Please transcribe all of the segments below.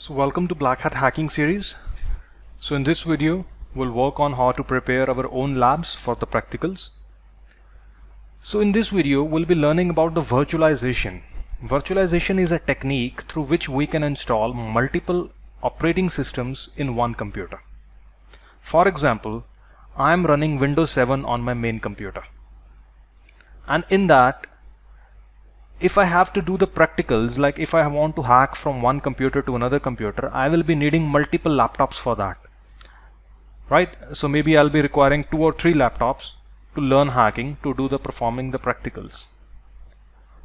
So welcome to Black Hat Hacking series. So in this video, we'll work on how to prepare our own labs for the practicals. So in this video, we'll be learning about the virtualization. Virtualization is a technique through which we can install multiple operating systems in one computer. For example, I am running Windows 7 on my main computer. And in that, if I have to do the practicals, like if I want to hack from one computer to another computer, I will be needing multiple laptops for that, right? So maybe I'll be requiring 2 or 3 laptops to learn hacking, to do the performing the practicals.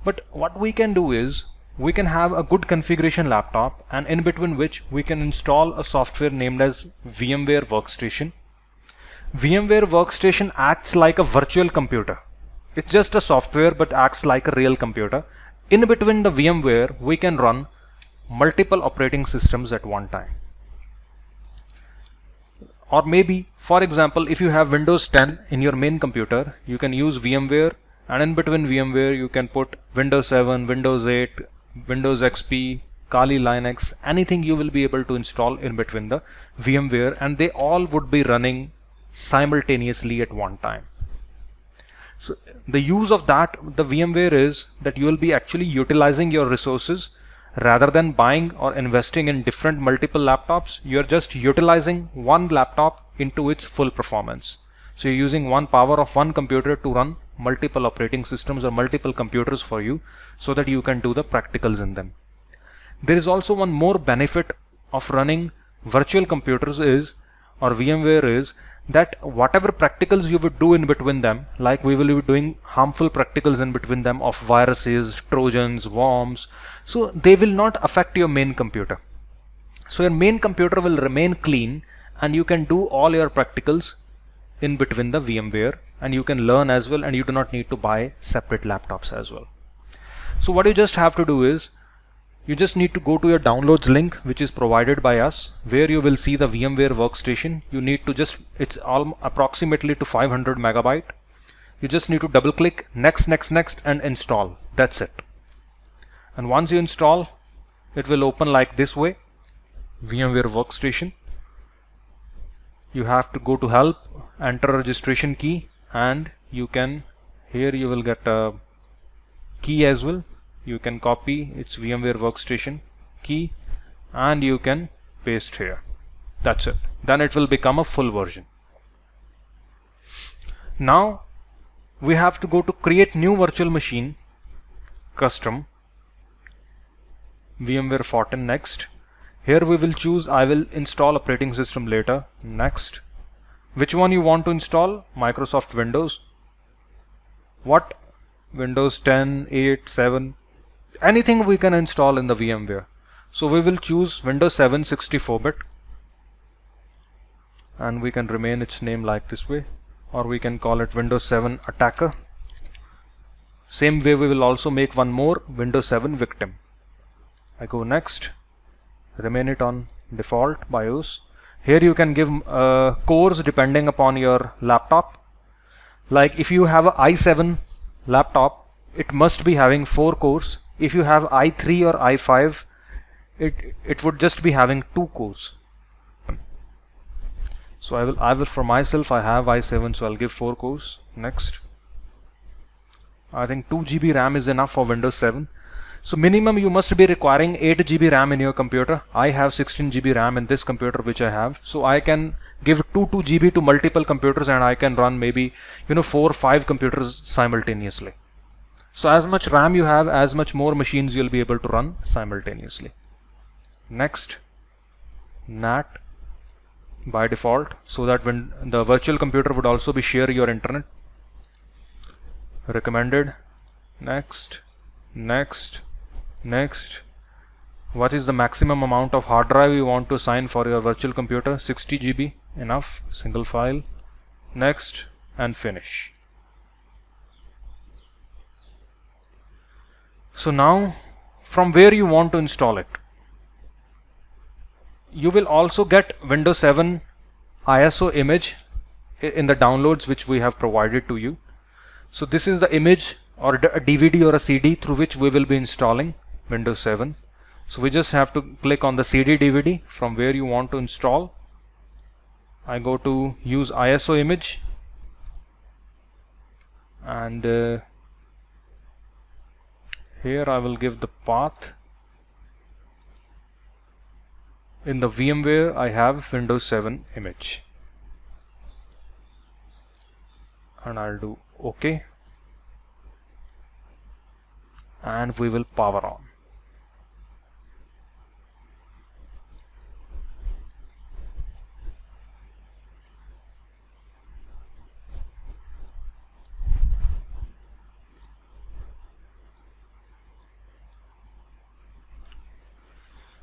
But what we can do is we can have a good configuration laptop, and in between which we can install a software named as VMware Workstation. VMware Workstation acts like a virtual computer. It's just a software but acts like a real computer. In between the VMware, we can run multiple operating systems at one time. Or maybe, for example, if you have Windows 10 in your main computer, you can use VMware, and in between VMware you can put Windows 7, Windows 8, Windows XP, Kali Linux, anything you will be able to install in between the VMware, and they all would be running simultaneously at one time. So the use of the VMware is that you will be actually utilizing your resources rather than buying or investing in different multiple laptops. You are just utilizing one laptop into its full performance. So you're using one power of one computer to run multiple operating systems or multiple computers for you so that you can do the practicals in them. There is also one more benefit of running virtual computers or VMware is that whatever practicals you would do in between them, like we will be doing harmful practicals in between them of viruses, trojans, worms, so they will not affect your main computer. So your main computer will remain clean and you can do all your practicals in between the VMware, and you can learn as well, and you do not need to buy separate laptops as well. So what you just have to do is you just need to go to your downloads link, which is provided by us, where you will see the VMware Workstation. You need to it's all approximately to 500 megabyte. You just need to double click next and install. That's it. And once you install, it will open like this way, VMware Workstation. You have to go to help, enter a registration key, and you can, here you will get a key as well. You can copy its VMware Workstation key and you can paste here. That's it. Then it will become a full version. Now we have to go to create new virtual machine, custom, VMware Fortin. Next. Here we will choose I will install operating system later. Next. Which one you want to install? Microsoft Windows. What? Windows 10, 8, 7. Anything we can install in the VMware. So we will choose Windows 7 64-bit, and we can remain its name like this way, or we can call it Windows 7 Attacker. Same way we will also make one more, Windows 7 Victim. I go next, remain it on default BIOS. Here you can give cores depending upon your laptop. Like if you have a i7 laptop, it must be having 4 cores. If you have i3 or i5, it would just be having 2 cores. So I will for myself, I have i7, so I'll give 4 cores. Next. I think 2 GB RAM is enough for Windows 7. So minimum you must be requiring 8 GB RAM in your computer. I have 16 GB RAM in this computer which I have. So I can give 2 GB to multiple computers, and I can run maybe 4 or 5 computers simultaneously. So as much RAM you have, as much more machines you'll be able to run simultaneously. Next, NAT by default, so that when the virtual computer would also be share your internet. Recommended. Next. What is the maximum amount of hard drive you want to assign for your virtual computer? 60 GB enough, single file. Next, and finish. So now, from where you want to install it, you will also get Windows 7 ISO image in the downloads which we have provided to you. So this is the image or a DVD or a CD through which we will be installing Windows 7. So we just have to click on the CD DVD from where you want to install. I go to use ISO image, and here I will give the path. In the VMware I have Windows 7 image, and I'll do OK, and we will power on.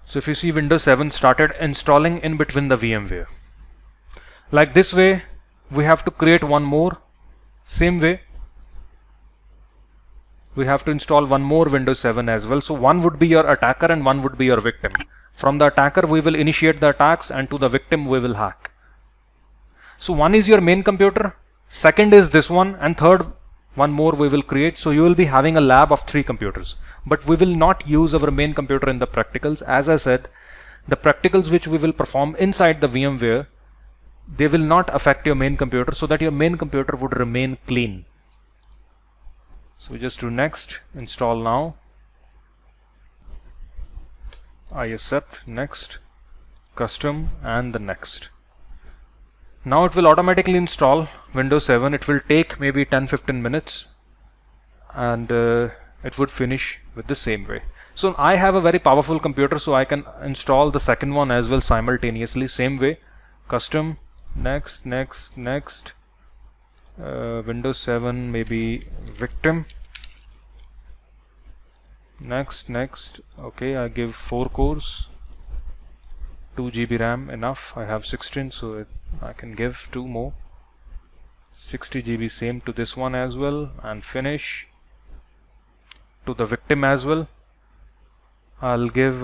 So if you see, Windows 7 started installing in between the VMware. Like this way, we have to create one more. Same way, we have to install one more Windows 7 as well. So one would be your attacker and one would be your victim. From the attacker, we will initiate the attacks, and to the victim, we will hack. So one is your main computer, second is this one, and third one more we will create. So you will be having a lab of 3 computers, but we will not use our main computer in the practicals. As I said, the practicals which we will perform inside the VMware, they will not affect your main computer, so that your main computer would remain clean. So we just do next, install now, I accept, next, custom, and the next. Now it will automatically install Windows 7. It will take maybe 10-15 minutes, and it would finish with the same way. So I have a very powerful computer, so I can install the second one as well simultaneously. Same way, custom, next, next, next, Windows 7 maybe victim, next, next. Okay, I give 4 cores, 2 GB RAM enough. I have 16, so I can give 2 more, 60 GB, same to this one as well, and finish. To the victim as well, I'll give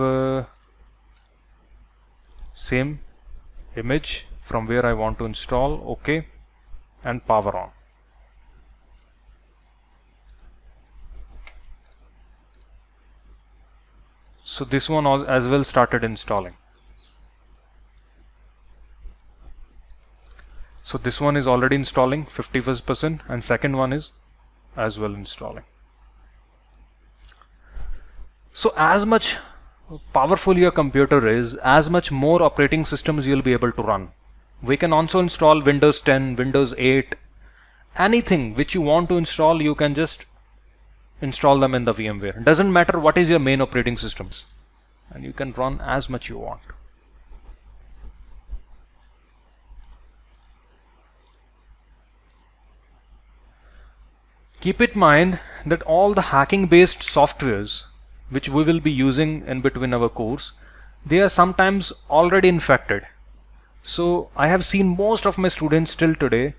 same image from where I want to install. OK, and power on. So this one as well started installing. So this one is already installing 51%, and second one is as well installing. So as much powerful your computer is, as much more operating systems you'll be able to run. We can also install Windows 10, Windows 8, anything which you want to install, you can just install them in the VMware. It doesn't matter what is your main operating systems, and you can run as much you want. Keep in mind that all the hacking based softwares which we will be using in between our course, they are sometimes already infected. So I have seen most of my students till today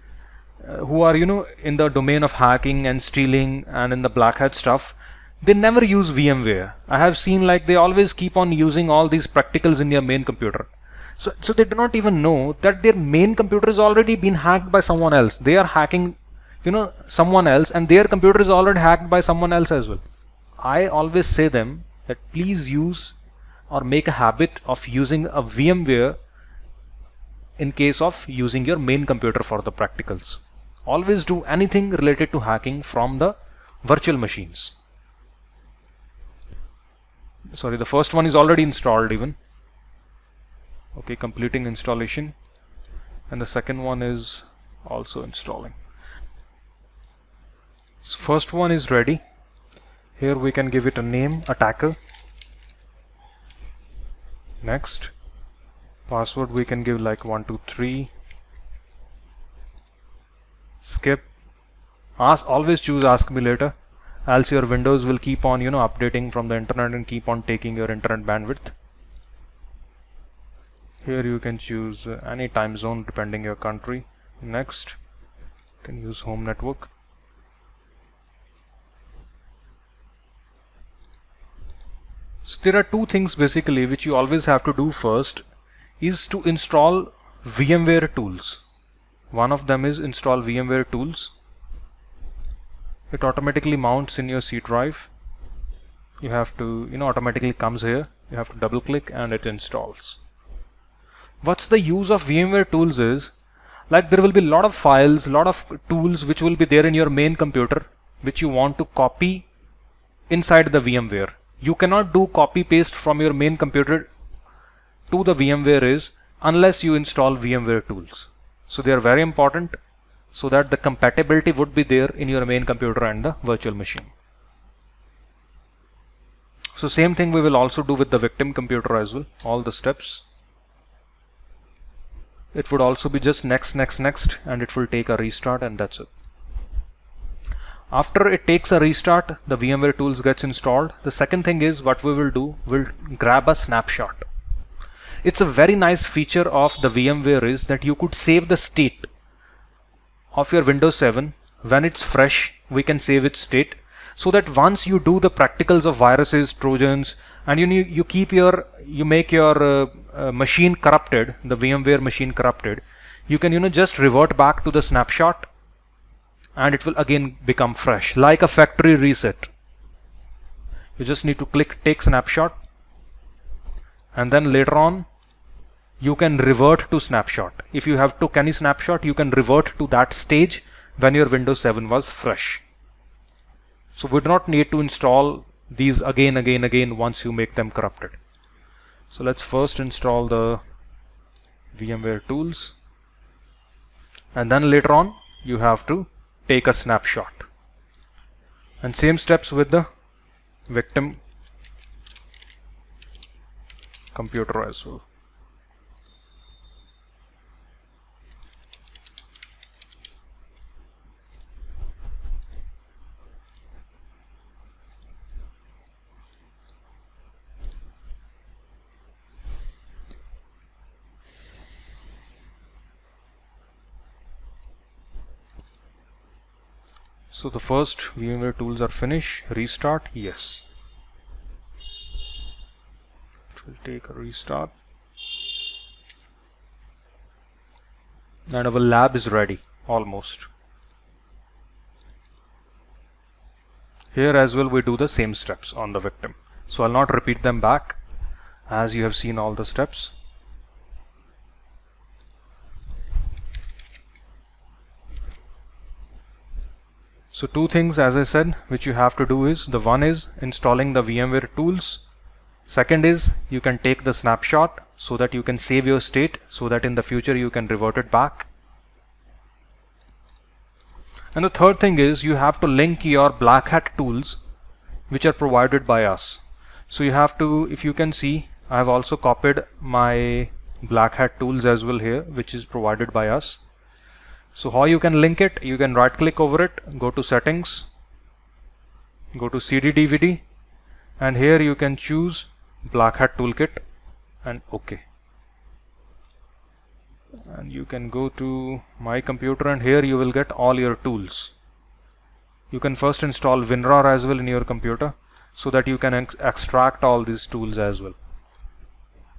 who are in the domain of hacking and stealing and in the black hat stuff, they never use VMware. I have seen like they always keep on using all these practicals in their main computer. So they do not even know that their main computer has already been hacked by someone else. They are hacking someone else, and their computer is already hacked by someone else as well. I always say them that please use or make a habit of using a VMware in case of using your main computer for the practicals. Always do anything related to hacking from the virtual machines. Sorry, the first one is already installed even. Okay, completing installation, and the second one is also installing. So first one is ready. Here we can give it a name, attacker. Next, password we can give like 123. Skip. Always choose ask me later, else your Windows will keep on updating from the internet and keep on taking your internet bandwidth. Here you can choose any time zone depending your country. Next, you can use home network. So there are 2 things basically which you always have to do. First is to install VMware tools. One of them is install VMware tools. It automatically mounts in your C drive. You have to automatically comes here. You have to double click and it installs. What's the use of VMware tools is, like there will be a lot of files, a lot of tools which will be there in your main computer which you want to copy inside the VMware. You cannot do copy paste from your main computer to the VMware is unless you install VMware tools. So they are very important so that the compatibility would be there in your main computer and the virtual machine. So same thing we will also do with the victim computer as well, all the steps. It would also be just next, and it will take a restart, and that's it. After it takes a restart, the VMware tools gets installed. The second thing is what we will do, we'll grab a snapshot. It's a very nice feature of the VMware is that you could save the state of your Windows 7. When it's fresh, we can save its state, so that once you do the practicals of viruses, trojans, and you make your machine corrupted, the VMware machine corrupted, you can just revert back to the snapshot and it will again become fresh, like a factory reset. You just need to click take snapshot, and then later on you can revert to snapshot. If you have took any snapshot, you can revert to that stage when your Windows 7 was fresh. So we do not need to install these again once you make them corrupted. So let's first install the VMware tools, and then later on you have to take a snapshot, and same steps with the victim computer as well. So the first VMware tools are finished. Restart, yes. It will take a restart. And our lab is ready, almost. Here as well we do the same steps on the victim. So I'll not repeat them back as you have seen all the steps. So two things, as I said, which you have to do is, the one is installing the VMware tools. Second is you can take the snapshot so that you can save your state so that in the future you can revert it back. And the third thing is you have to link your Black Hat tools which are provided by us. So you have to, if you can see, I have also copied my Black Hat tools as well here, which is provided by us. So how you can link it? You can right click over it, go to settings, go to CD DVD, and here you can choose Black Hat Toolkit and OK. And you can go to my computer, and here you will get all your tools. You can first install WinRAR as well in your computer so that you can extract all these tools as well.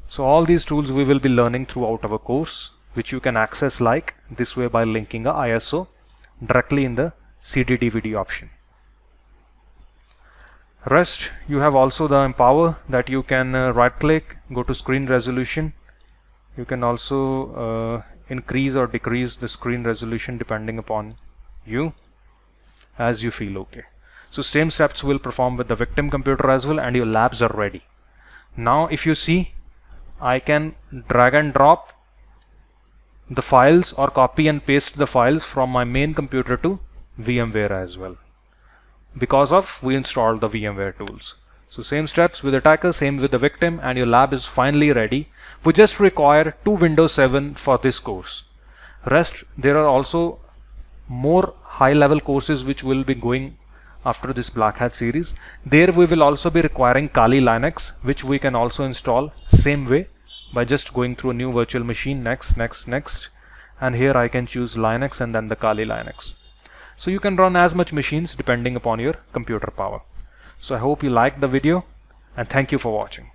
So all these tools we will be learning throughout our course, which you can access like this way by linking a ISO directly in the CD DVD option. Rest, you have also the Empower that you can right click, go to screen resolution. You can also increase or decrease the screen resolution depending upon you as you feel okay. So same steps will perform with the victim computer as well, and your labs are ready. Now if you see, I can drag and drop the files or copy and paste the files from my main computer to VMware as well, because of we installed the VMware tools. So same steps with attacker, same with the victim, and your lab is finally ready. We just require 2 Windows 7 for this course. Rest, there are also more high level courses which will be going after this Black Hat series. There we will also be requiring Kali Linux, which we can also install same way by just going through a new virtual machine, next, and here I can choose Linux and then the Kali Linux. So you can run as much machines depending upon your computer power. So I hope you liked the video, and thank you for watching.